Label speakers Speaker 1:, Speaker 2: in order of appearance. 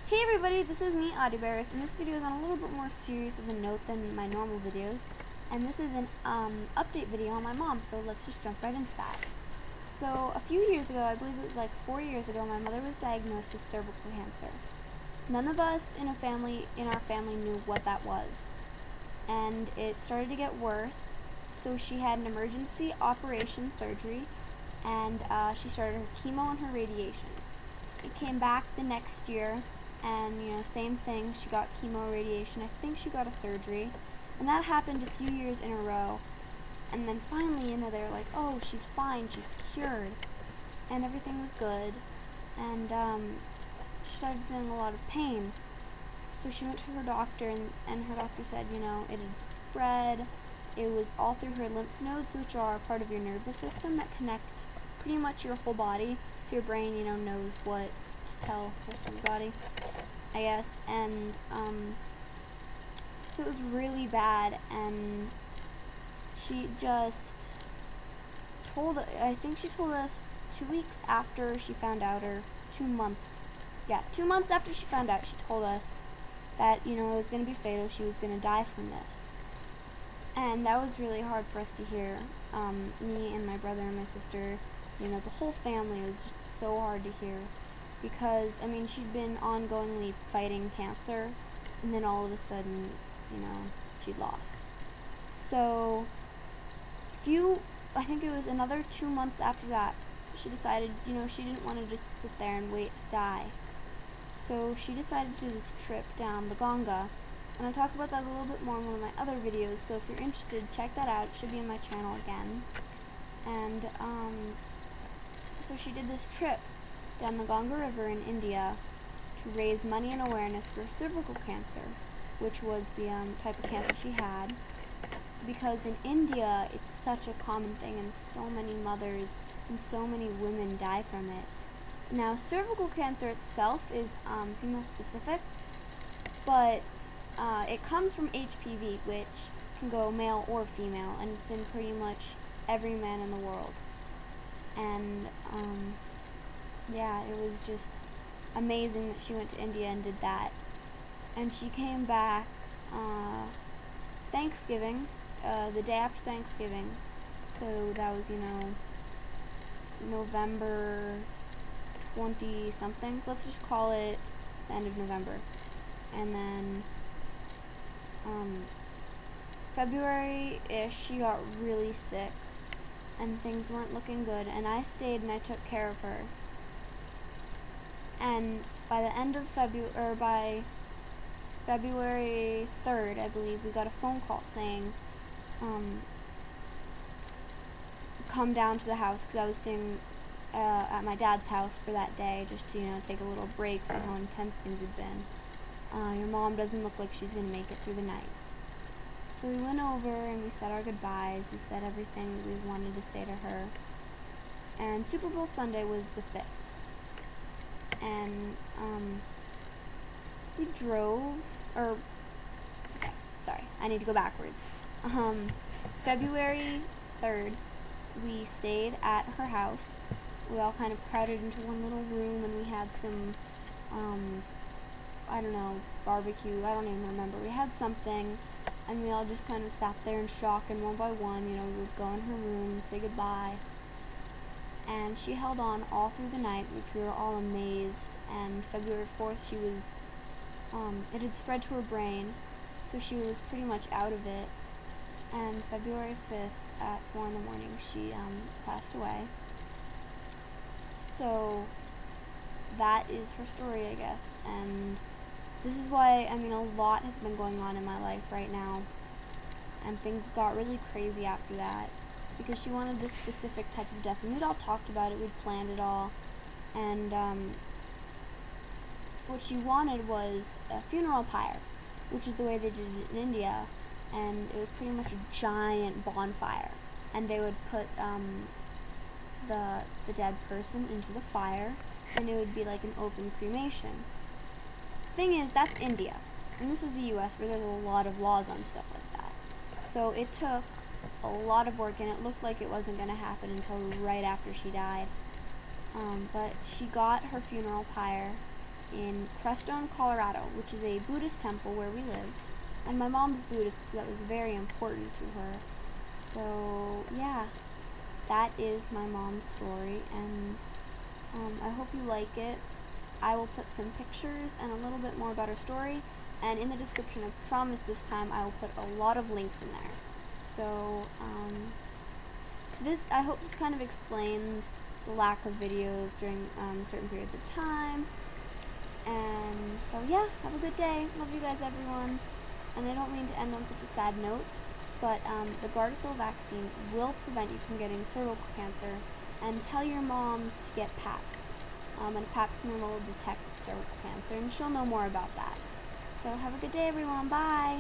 Speaker 1: Hey everybody, this is me, audiebearz, and this video is on a little bit more serious of a note than my normal videos. And this is an update video on my mom, so let's just jump right into that. So a few years ago, I believe it was like 4 years ago, my mother was diagnosed with cervical cancer. None of us in our family knew what that was. And it started to get worse, so she had an emergency operation surgery, and she started her chemo and her radiation. It came back the next year, and same thing, she got chemo, radiation, I think she got a surgery, and that happened a few years in a row. And then finally, they're like, oh, she's fine, she's cured, and everything was good, and she started feeling a lot of pain. So she went to her doctor, and her doctor said, it had spread. It was all through her lymph nodes, which are part of your nervous system that connect pretty much your whole body. So your brain, knows what to tell the rest of your body, I guess. And so it was really bad, and she just I think she told us 2 weeks after she found out, or 2 months. Yeah, 2 months after she found out, she told us that, it was going to be fatal, she was going to die from this. And that was really hard for us to hear. Me and my brother and my sister, the whole family, was just so hard to hear. Because, she'd been ongoingly fighting cancer, and then all of a sudden, she'd lost. So, I think it was another 2 months after that, she decided, she didn't want to just sit there and wait to die. So she decided to do this trip down the Ganga, and I talk about that a little bit more in one of my other videos, so if you're interested, check that out. It should be on my channel again. And so she did this trip down the Ganga River in India to raise money and awareness for cervical cancer, which was the type of cancer she had, because in India it's such a common thing, and so many mothers and so many women die from it. Now, cervical cancer itself is female specific, but it comes from HPV, which can go male or female, and it's in pretty much every man in the world. And yeah, it was just amazing that she went to India and did that. And she came back Thanksgiving, the day after Thanksgiving. So that was, November 20-something. Let's just call it the end of November. And then February-ish, she got really sick, and things weren't looking good, and I stayed and I took care of her. And by the end of by February 3rd, I believe, we got a phone call saying, come down to the house, because I was staying at my dad's house for that day, just to, take a little break from how intense things had been. Your mom doesn't look like she's going to make it through the night. So we went over and we said our goodbyes, we said everything we wanted to say to her. And Super Bowl Sunday was the 5th. And we drove, okay, sorry, I need to go backwards. February 3rd, we stayed at her house. We all kind of crowded into one little room, and we had some, I don't know, barbecue, I don't even remember. We had something, and we all just kind of sat there in shock, and one by one, we would go in her room and say goodbye. And she held on all through the night, which we were all amazed. And February 4th, she was, it had spread to her brain, so she was pretty much out of it. And February 5th at 4 in the morning, she passed away. So that is her story, I guess. And this is why, a lot has been going on in my life right now. And things got really crazy after that, because she wanted this specific type of death, and we'd all talked about it, we'd planned it all, and what she wanted was a funeral pyre, which is the way they did it in India, and it was pretty much a giant bonfire, and they would put the dead person into the fire, and it would be like an open cremation. Thing is, that's India, and this is the US, where there's a lot of laws on stuff like that. So it took a lot of work, and it looked like it wasn't going to happen until right after she died. But she got her funeral pyre, in Crestone, Colorado, which is a Buddhist temple where we lived. And my mom's Buddhist, so that was very important to her. So, yeah, that is my mom's story, and I hope you like it. I will put some pictures and a little bit more about her story, and in the description, I promise this time I will put a lot of links in there. So, I hope this kind of explains the lack of videos during certain periods of time. And so, yeah, have a good day. Love you guys, everyone. And I don't mean to end on such a sad note, but the Gardasil vaccine will prevent you from getting cervical cancer. And tell your moms to get PAPs. And PAP smear will detect cervical cancer, and she'll know more about that. So have a good day, everyone. Bye.